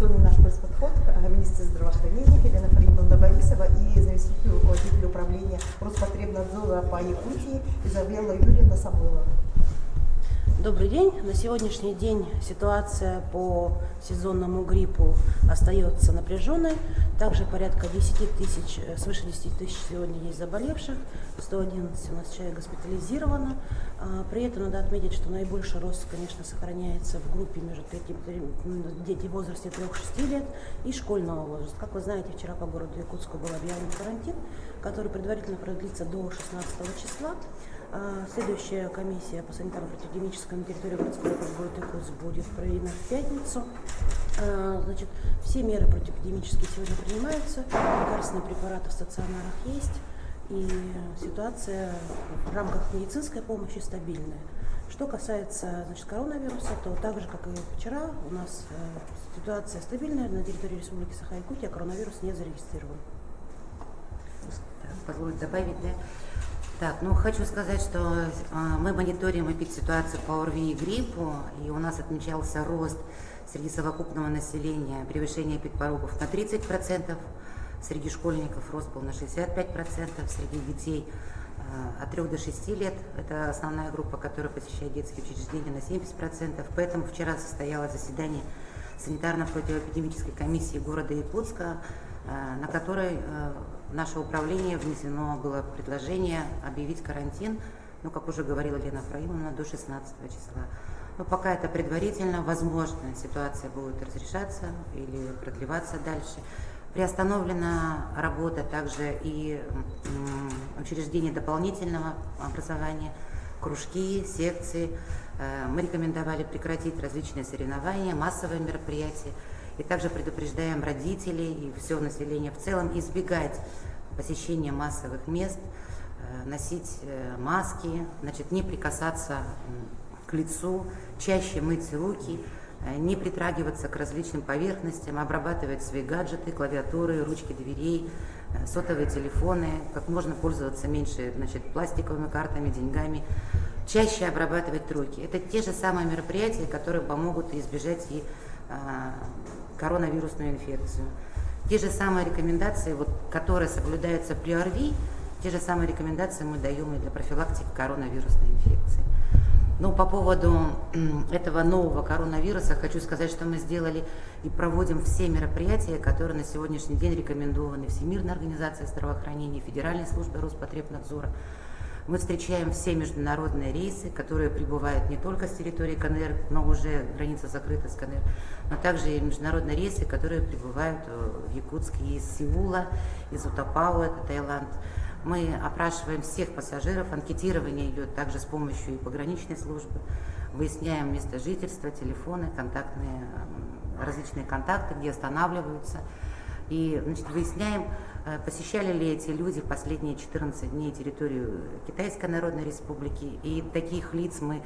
традиционный наш подход министр здравоохранения Елена Фаридовна Борисова и заместитель руководителя управления Роспотребнадзора по Якутии Изабелла Юрьевна Самойлова. Добрый день. На сегодняшний день ситуация по сезонному гриппу остается напряженной. Также порядка 10 тысяч, свыше 10 тысяч сегодня есть заболевших, 111 у нас человек госпитализировано. При этом надо отметить, что наибольший рост, конечно, сохраняется в группе между дети в возрасте 3-6 лет и школьного возраста. Как вы знаете, вчера по городу Якутску был объявлен карантин, который предварительно продлится до 16 числа. Следующая комиссия по санитарно-противоэпидемической на территории городского округа город Якутск будет проведена в пятницу. Значит, все меры противоэпидемические сегодня принимаются, лекарственные препараты в стационарах есть, и ситуация в рамках медицинской помощи стабильная. Что касается, значит, коронавируса, то так же, как и вчера, у нас ситуация стабильная на территории Республики Саха-Якутия, коронавирус не зарегистрирован. Позвольте добавить, да? Так, хочу сказать, что мы мониторим эпидситуацию по ОРВИ и гриппу, и у нас отмечался рост среди совокупного населения, превышение эпидпорогов на 30%, среди школьников рост был на 65%, среди детей от 3 до 6 лет, это основная группа, которая посещает детские учреждения, на 70%, поэтому вчера состоялось заседание санитарно-противоэпидемической комиссии города Якутска, на которой наше управление внесено было предложение объявить карантин, как уже говорила Елена Фраимовна, до 16 числа. Но пока это предварительно, возможно, ситуация будет разрешаться или продлеваться дальше. Приостановлена работа также и учреждений дополнительного образования, кружки, секции. Мы рекомендовали прекратить различные соревнования, массовые мероприятия. И также предупреждаем родителей и все население в целом избегать посещения массовых мест, носить маски, не прикасаться к лицу, чаще мыть руки, не притрагиваться к различным поверхностям, обрабатывать свои гаджеты, клавиатуры, ручки дверей, сотовые телефоны, как можно пользоваться меньше пластиковыми картами, деньгами, чаще обрабатывать руки. Это те же самые мероприятия, которые помогут избежать и коронавирусную инфекцию. Те же самые рекомендации, которые соблюдаются при ОРВИ, те же самые рекомендации мы даем и для профилактики коронавирусной инфекции. По поводу этого нового коронавируса хочу сказать, что мы сделали и проводим все мероприятия, которые на сегодняшний день рекомендованы Всемирной организацией здравоохранения, Федеральной службой Роспотребнадзора. Мы встречаем все международные рейсы, которые прибывают не только с территории КНР, но уже граница закрыта с КНР, но также и международные рейсы, которые прибывают в Якутск из Сеула, из Утапао, это Таиланд. Мы опрашиваем всех пассажиров, анкетирование идет также с помощью и пограничной службы, выясняем место жительства, телефоны, контактные, различные контакты, где останавливаются, и выясняем, посещали ли эти люди в последние 14 дней территорию Китайской Народной Республики, и таких лиц мы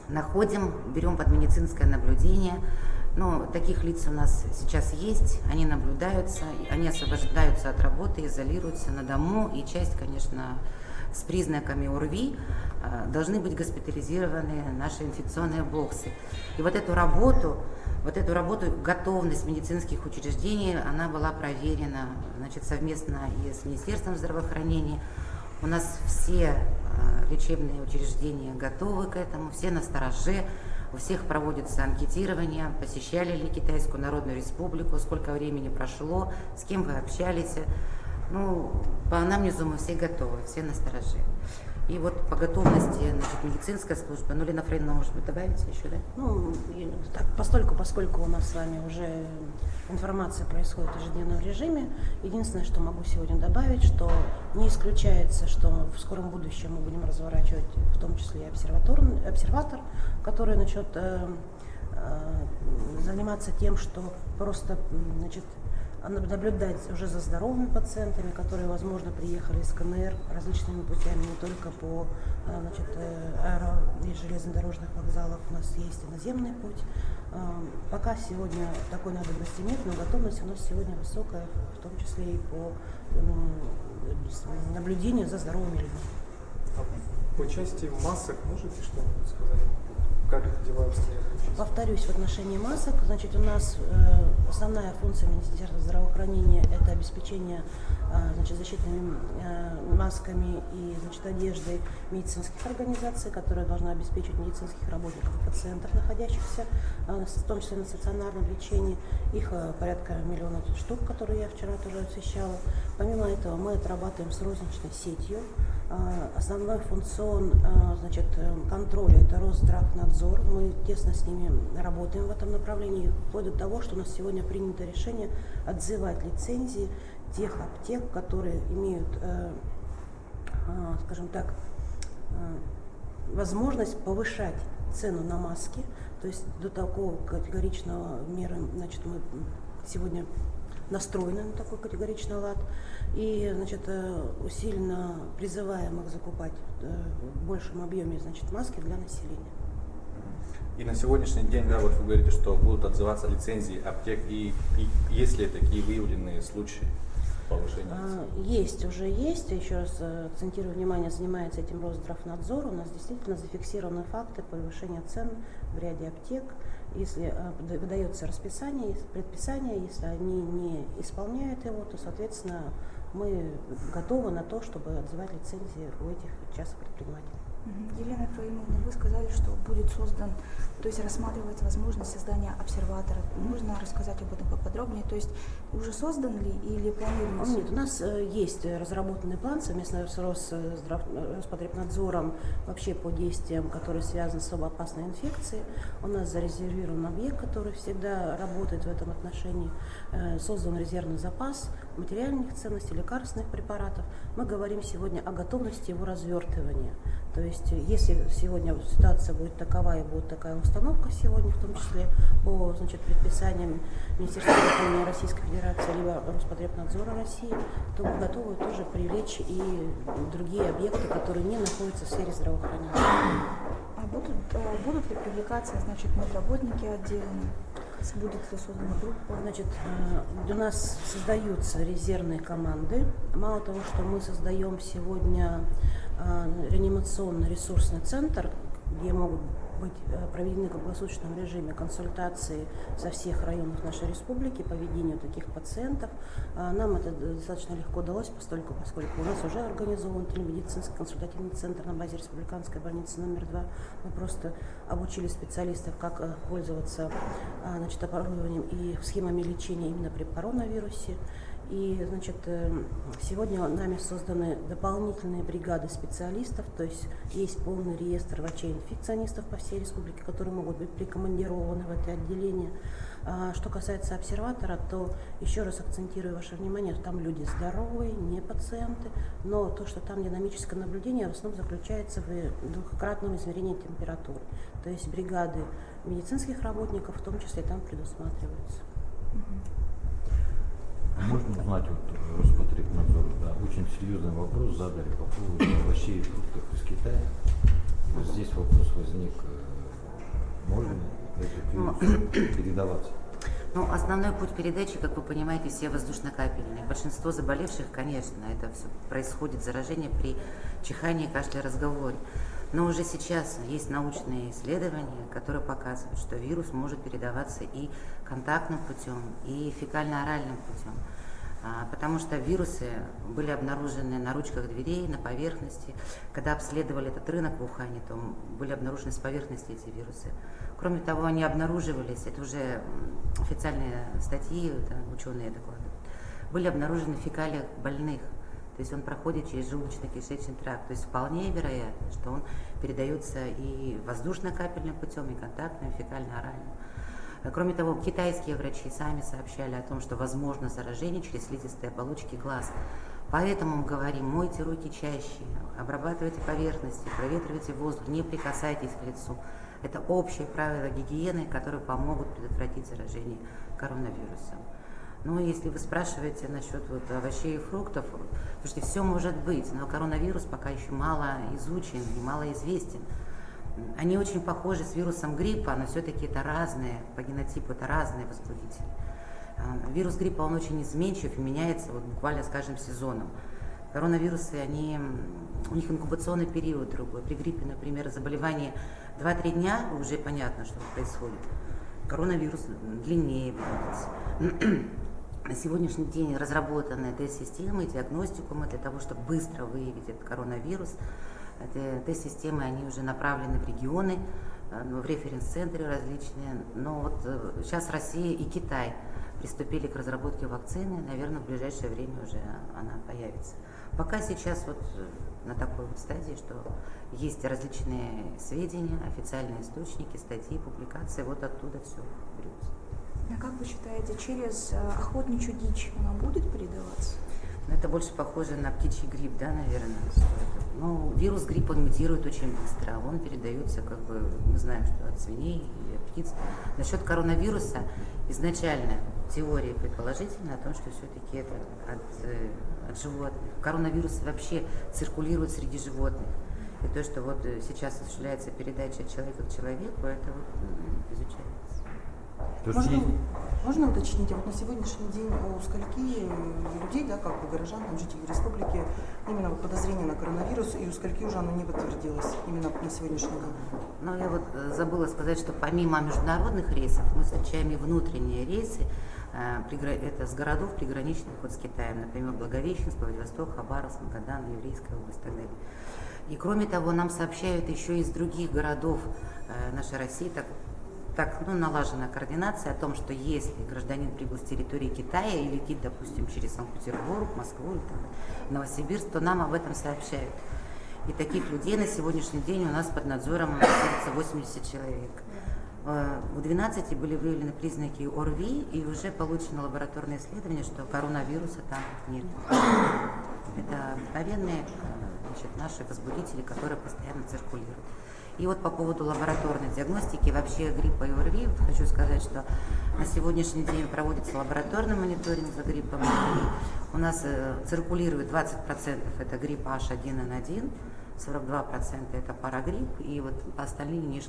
находим, берем под медицинское наблюдение. Таких лиц у нас сейчас есть, они наблюдаются, они освобождаются от работы, изолируются на дому, и часть, конечно, с признаками ОРВИ должны быть госпитализированы наши инфекционные боксы. И эту работу, готовность медицинских учреждений, она была проверена, совместно и с Министерством здравоохранения. У нас все лечебные учреждения готовы к этому, все настороже, у всех проводится анкетирование, посещали ли Китайскую Народную Республику, сколько времени прошло, с кем вы общались. По анамнезу мы все готовы, все настороже. И по готовности медицинской службы, Лена Фрейдовна, может быть, добавите еще, да? Поскольку у нас с вами уже информация происходит в ежедневном режиме, единственное, что могу сегодня добавить, что не исключается, что в скором будущем мы будем разворачивать в том числе и обсерватор, который начнет заниматься тем, что просто наблюдать уже за здоровыми пациентами, которые, возможно, приехали из КНР различными путями, не только по и железнодорожных вокзалах, у нас есть и наземный путь. Пока сегодня такой надобности нет, но готовность у нас сегодня высокая, в том числе и по наблюдению за здоровыми людьми. По части масок можете что-нибудь сказать? Как дела обстоят? Повторюсь, в отношении масок, значит, у нас основная функция Министерства здравоохранения – это обеспечение значит, защитными масками и значит, одеждой медицинских организаций, которые должны обеспечить медицинских работников и пациентов, находящихся в том числе на стационарном лечении. Их порядка 1 миллиона штук, которые я вчера тоже освещала. Помимо этого мы отрабатываем с розничной сетью. Основной функцион значит, контроля – это Росздравнадзор. Мы тесно с ними работаем в этом направлении, вплоть до того, что у нас сегодня принято решение отзывать лицензии тех аптек, которые имеют, скажем так, возможность повышать цену на маски. То есть до такого категоричного меры, значит, мы сегодня настроены на такой категоричный лад и, значит, усиленно призываем их закупать в большем объеме, значит, маски для населения. И на сегодняшний день, да, вот вы говорите, что будут отзываться лицензии аптек, и есть ли такие выявленные случаи повышения? Есть, уже есть. Еще раз акцентирую внимание, занимается этим Росздравнадзор. У нас действительно зафиксированы факты повышения цен в ряде аптек. Если выдается расписание, предписание, если они не исполняют его, то, соответственно, мы готовы на то, чтобы отзывать лицензии у этих частных предпринимателей. Елена Ефраимовна, вы сказали, что будет создан, то есть рассматривается возможность создания обсерватора. Можно рассказать об этом поподробнее? То есть уже создан ли или планируется? Нет, у нас есть разработанный план совместно с Роспотребнадзором вообще по действиям, которые связаны с особо опасной инфекцией. У нас зарезервирован объект, который всегда работает в этом отношении. Создан резервный запас материальных ценностей, лекарственных препаратов. Мы говорим сегодня о готовности его развертывания. То есть, если сегодня ситуация будет такова и будет такая установка сегодня, в том числе по, значит, предписаниям Министерства здравоохранения Российской Федерации либо Роспотребнадзора России, то мы готовы тоже привлечь и другие объекты, которые не находятся в сфере здравоохранения. А будут ли привлекаться, значит, медработники отдельно? Будет ли создана группа? Значит, у нас создаются резервные команды. Мало того, что мы создаем сегодня реанимационно-ресурсный центр, где могут быть проведены в круглосуточном режиме консультации со всех районов нашей республики по ведению таких пациентов. Нам это достаточно легко удалось, поскольку у нас уже организован телемедицинский консультативный центр на базе Республиканской больницы номер 2. Мы просто обучили специалистов, как пользоваться, значит, оборудованием и схемами лечения именно при коронавирусе. И, значит, сегодня нами созданы дополнительные бригады специалистов, то есть есть полный реестр врачей-инфекционистов по всей республике, которые могут быть прикомандированы в это отделение. Что касается обсерватора, то еще раз акцентирую ваше внимание, что там люди здоровые, не пациенты, но то, что там динамическое наблюдение, в основном заключается в двухкратном измерении температуры. То есть бригады медицинских работников в том числе там предусматриваются. Можно узнать, вот Роспотребнадзор, да, очень серьезный вопрос задали по поводу овощей и фруктов из Китая. Вот здесь вопрос возник, можно этот вирус передаваться? Ну, основной путь передачи, как вы понимаете, все воздушно-капельные. Большинство заболевших, конечно, это все происходит заражение при чихании, кашле, разговоре. Но уже сейчас есть научные исследования, которые показывают, что вирус может передаваться и контактным путем, и фекально-оральным путем. Потому что вирусы были обнаружены на ручках дверей, на поверхности. Когда обследовали этот рынок в Ухане, то были обнаружены с поверхности эти вирусы. Кроме того, они обнаруживались, это уже официальные статьи, это ученые докладывают, были обнаружены в фекалиях больных. То есть он проходит через желудочно-кишечный тракт. То есть вполне вероятно, что он передается и воздушно-капельным путем, и контактным, и фекально-оральным. Кроме того, китайские врачи сами сообщали о том, что возможно заражение через слизистые оболочки глаз. Поэтому мы говорим, мойте руки чаще, обрабатывайте поверхности, проветривайте воздух, не прикасайтесь к лицу. Это общие правила гигиены, которые помогут предотвратить заражение коронавирусом. Ну, если вы спрашиваете насчет вот овощей и фруктов, потому что все может быть, но коронавирус пока еще мало изучен и мало известен. Они очень похожи с вирусом гриппа, но все-таки это разные, по генотипу это разные возбудители. Вирус гриппа, он очень изменчив и меняется вот буквально с каждым сезоном. Коронавирусы, у них инкубационный период другой. При гриппе, например, заболевание 2-3 дня, уже понятно, что происходит. Коронавирус длиннее будет. На сегодняшний день разработаны тест-системы, диагностикумы для того, чтобы быстро выявить этот коронавирус. Тест-системы, они уже направлены в регионы, в референс-центры различные. Но вот сейчас Россия и Китай приступили к разработке вакцины. Наверное, в ближайшее время уже она появится. Пока сейчас вот на такой вот стадии, что есть различные сведения, официальные источники, статьи, публикации, вот оттуда все берется. А как вы считаете, через охотничью дичь она будет передаваться? Ну, это больше похоже на птичий грипп, да, наверное. Ну, вирус гриппа мутирует очень быстро, он передается, как бы, мы знаем, что от свиней и от птиц. Насчет коронавируса изначально теория предположительная о том, что все-таки это от животных. Коронавирус вообще циркулирует среди животных. И то, что вот сейчас осуществляется передача от человека к человеку, это вот изучается. Можно уточнить, вот на сегодняшний день у скольки людей, да, как бы горожан, жителей республики, именно вот подозрение на коронавирус, и у скольки уже оно не подтвердилось именно на сегодняшний день? Ну, я вот забыла сказать, что помимо международных рейсов мы встречаем и внутренние рейсы, это с городов приграничных вот с Китаем, например, Благовещенск, Владивосток, Хабаровск, Магадан, Еврейская область и так далее. И кроме того, нам сообщают еще из других городов нашей России, налажена координация о том, что если гражданин прибыл с территории Китая и летит, допустим, через Санкт-Петербург, Москву или Новосибирск, то нам об этом сообщают. И таких людей на сегодняшний день у нас под надзором находится 80 человек. У 12 были выявлены признаки ОРВИ, и уже получено лабораторное исследование, что коронавируса там нет. Это обыкновенные наши возбудители, которые постоянно циркулируют. И вот по поводу лабораторной диагностики, вообще гриппа и ОРВИ, хочу сказать, что на сегодняшний день проводится лабораторный мониторинг за гриппом. У нас циркулирует 20% это грипп H1N1, 42% это парагрипп, и вот остальные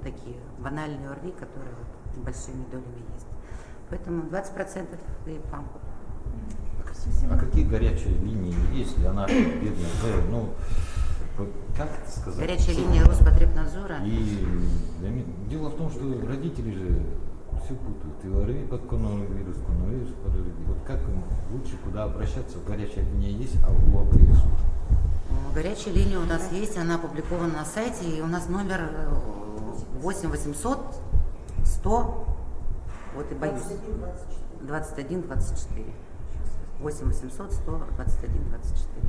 такие банальные ОРВИ, которые вот большими долями есть. Поэтому 20% гриппа. А какие горячие линии есть, если она бедная? Ну, как это сказать? Горячая линия Роспотребнадзора. И дело в том, что родители же все путают. И ОРВИ под коронавирус под ОРВИ. Вот как им лучше, куда обращаться? Горячая линия есть, а у ОБС? Горячая линия у нас есть, она опубликована на сайте, и у нас номер 8 800 100, вот и боюсь, 21 24. 8 800 100 21 24.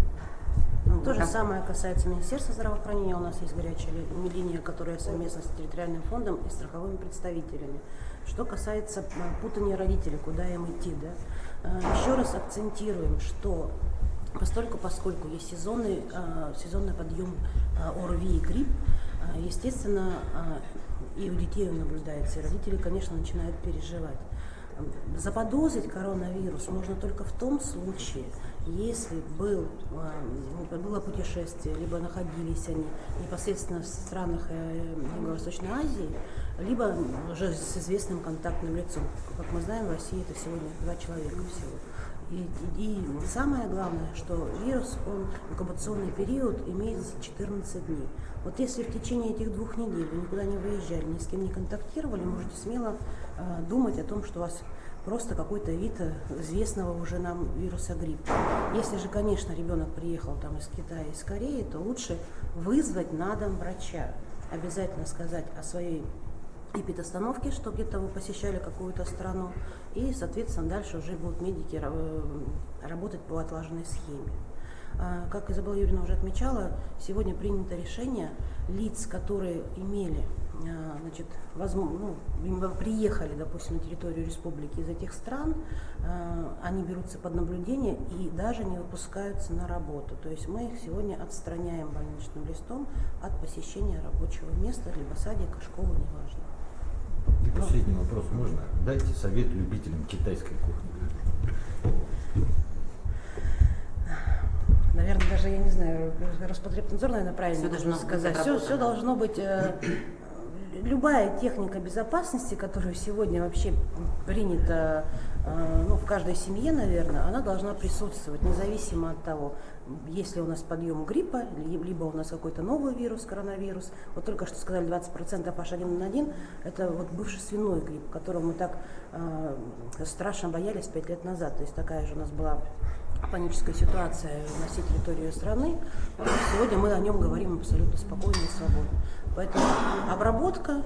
Ну, То же самое касается Министерства здравоохранения. У нас есть горячая линия, которая совместно с территориальным фондом и страховыми представителями. Что касается путания родителей, куда им идти, да? Еще раз акцентируем, что поскольку есть сезонный подъем ОРВИ и грипп, естественно, и у детей он наблюдается, и родители, конечно, начинают переживать. Заподозрить коронавирус можно только в том случае, если было путешествие, либо находились они непосредственно в странах Юго-Восточной Азии, либо уже с известным контактным лицом. Как мы знаем, в России это сегодня 2 человека всего. И самое главное, что вирус, он инкубационный период имеет 14 дней. Вот если в течение этих 2 недель вы никуда не выезжали, ни с кем не контактировали, можете смело думать о том, что у вас просто какой-то вид известного уже нам вируса гриппа. Если же, конечно, ребенок приехал там из Китая, из Кореи, то лучше вызвать на дом врача. Обязательно сказать о своей эпидостановке, что где-то вы посещали какую-то страну, и, соответственно, дальше уже будут медики работать по отлаженной схеме. Как Изабелла Юрьевна уже отмечала, сегодня принято решение лиц, которые имели, приехали, допустим, на территорию республики из этих стран, они берутся под наблюдение и даже не выпускаются на работу. То есть мы их сегодня отстраняем больничным листом от посещения рабочего места, либо садика, школы, неважно. И последний вопрос можно? Дайте совет любителям китайской кухни. Наверное, даже, я не знаю, Роспотребнадзор, наверное, правильно Все должно сказать. Все должно быть, любая техника безопасности, которую сегодня вообще принято ну, в каждой семье, наверное, она должна присутствовать, независимо от того, есть ли у нас подъем гриппа, либо у нас какой-то новый вирус, коронавирус. Вот только что сказали 20% H1N1, это вот бывший свиной грипп, которого мы так страшно боялись 5 лет назад. То есть такая же у нас была паническая ситуация на всей территории страны. Сегодня мы о нем говорим абсолютно спокойно и свободно. Поэтому обработка,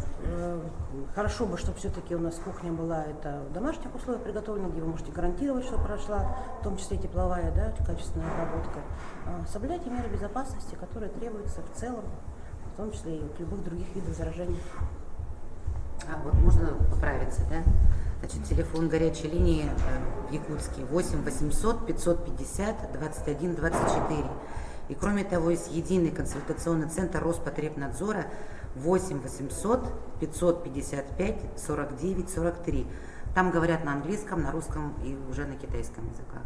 хорошо бы, чтобы все-таки у нас кухня была это в домашних условиях приготовлена, где вы можете гарантировать, что прошла, в том числе тепловая, да, качественная обработка. Соблюдайте меры безопасности, которые требуются в целом, в том числе и от любых других видов заражений. Вот можно поправиться, да? Значит, телефон горячей линии в Якутске 8 800 550 21 24. И кроме того, есть единый консультационный центр Роспотребнадзора 8 800 555 49 43. Там говорят на английском, на русском и уже на китайском языках.